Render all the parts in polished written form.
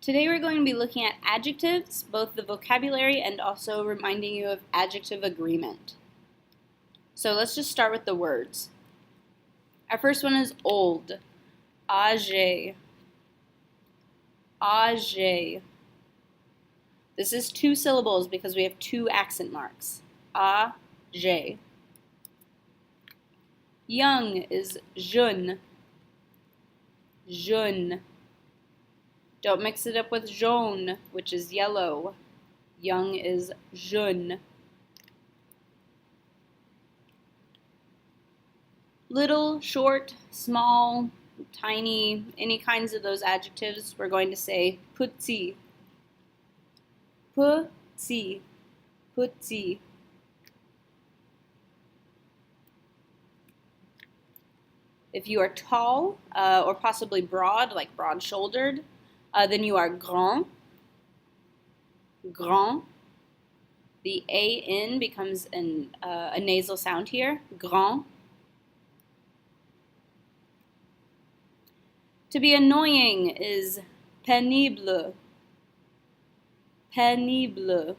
Today we're going to be looking at adjectives, both the vocabulary and also reminding you of adjective agreement. So let's just start with the words. Our first one is old. Âgé. Âgé. This is two syllables because we have two accent marks. Âgé. Young is jeune. Jeune. Don't mix it up with jaune, which is yellow. Young is jeune. Little, short, small, tiny, any kinds of those adjectives, we're going to say petit. Petit. Petit. If you are tall or possibly broad, like broad-shouldered, then you are grand. Grand. The A-N becomes a nasal sound here. Grand. To be annoying is pénible. Pénible.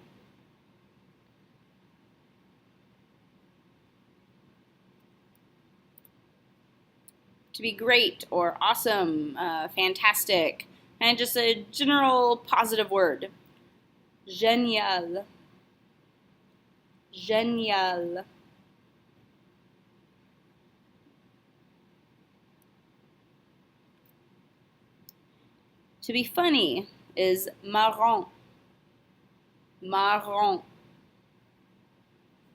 To be great or awesome, fantastic, and just a general positive word. Génial. Génial. To be funny is marrant. Marrant.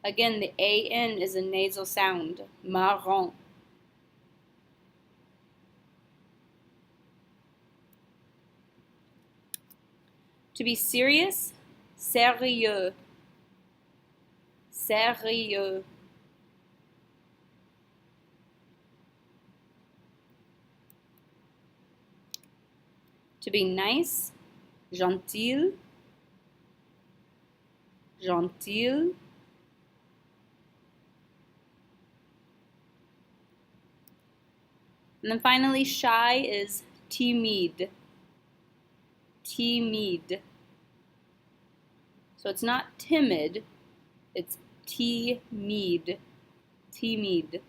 Again, the A-N is a nasal sound. Marrant. To be serious, sérieux. Sérieux. To be nice, gentil. Gentil. And then finally, shy is timide. Timide. So it's not timid, it's timide. Timide.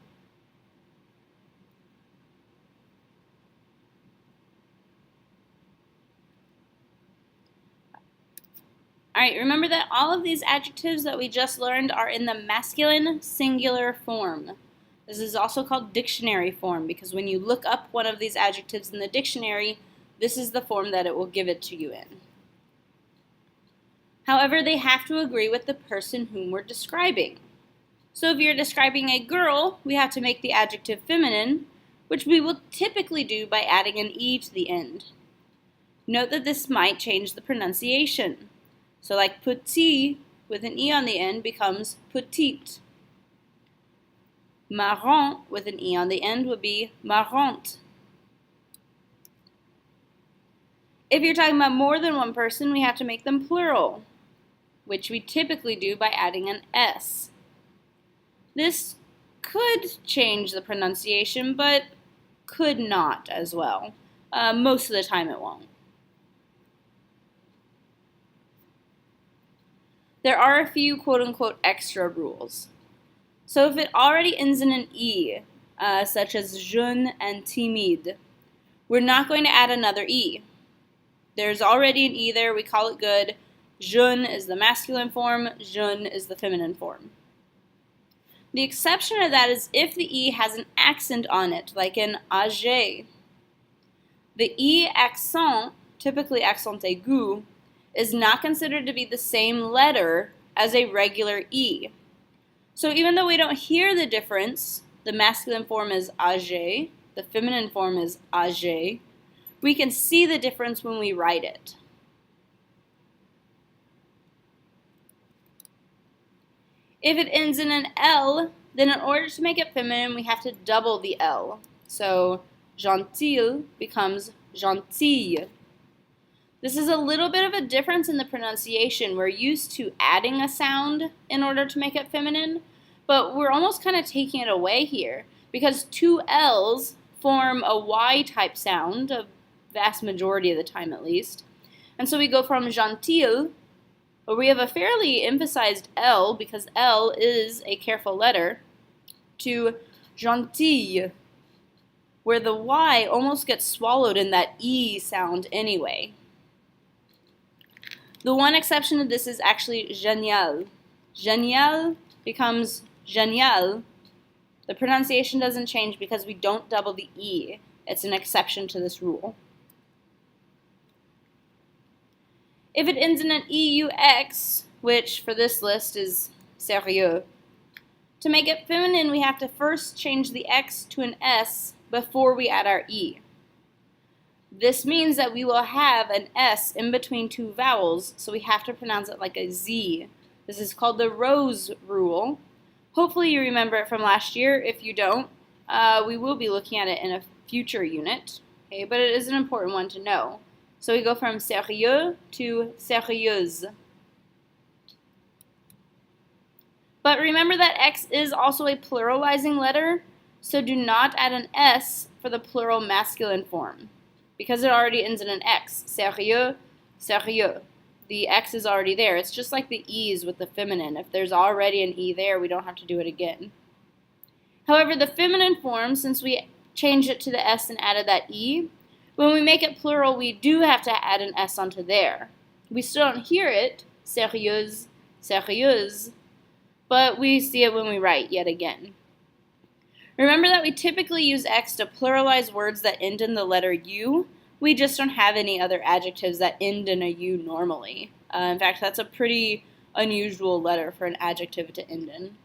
All right, remember that all of these adjectives that we just learned are in the masculine singular form. This is also called dictionary form because when you look up one of these adjectives in the dictionary, this is the form that it will give it to you in. However, they have to agree with the person whom we're describing. So if you're describing a girl, we have to make the adjective feminine, which we will typically do by adding an E to the end. Note that this might change the pronunciation. So like petit with an E on the end becomes petite. Marrant with an E on the end would be marrante. If you're talking about more than one person, we have to make them plural, which we typically do by adding an S. This could change the pronunciation, but could not as well. Most of the time it won't. There are a few quote-unquote extra rules. So if it already ends in an E, such as jeune and timide, we're not going to add another E. There's already an E there, we call it good. Jeune is the masculine form, jeune is the feminine form. The exception to that is if the E has an accent on it, like in âgé. The E accent, typically accent aigu, is not considered to be the same letter as a regular E. So even though we don't hear the difference, the masculine form is âgé, the feminine form is âgé, we can see the difference when we write it. If it ends in an L, then in order to make it feminine, we have to double the L. So gentil becomes gentille. This is a little bit of a difference in the pronunciation. We're used to adding a sound in order to make it feminine, but we're almost kind of taking it away here because two L's form a Y-type sound, a vast majority of the time at least, And so we go from gentil, where we have a fairly emphasized L because L is a careful letter, to gentille, where the Y almost gets swallowed in that E sound anyway. The one exception to this is actually génial. Génial becomes génial. The pronunciation doesn't change because we don't double the E. It's an exception to this rule. If it ends in an EUX, which for this list is sérieux, to make it feminine, we have to first change the X to an S before we add our E. This means that we will have an S in between two vowels, so we have to pronounce it like a Z. This is called the Rose rule. Hopefully you remember it from last year. If you don't, we will be looking at it in a future unit, okay? But it is an important one to know. So we go from sérieux to sérieuse. But remember that X is also a pluralizing letter, so do not add an S for the plural masculine form, because it already ends in an X. Sérieux, sérieux. The X is already there. It's just like the E's with the feminine. If there's already an E there, we don't have to do it again. However, the feminine form, since we changed it to the S and added that E, when we make it plural, we do have to add an S onto there. We still don't hear it, sérieuse, sérieuse, but we see it when we write yet again. Remember that we typically use X to pluralize words that end in the letter U. We just don't have any other adjectives that end in a U normally. In fact, that's a pretty unusual letter for an adjective to end in.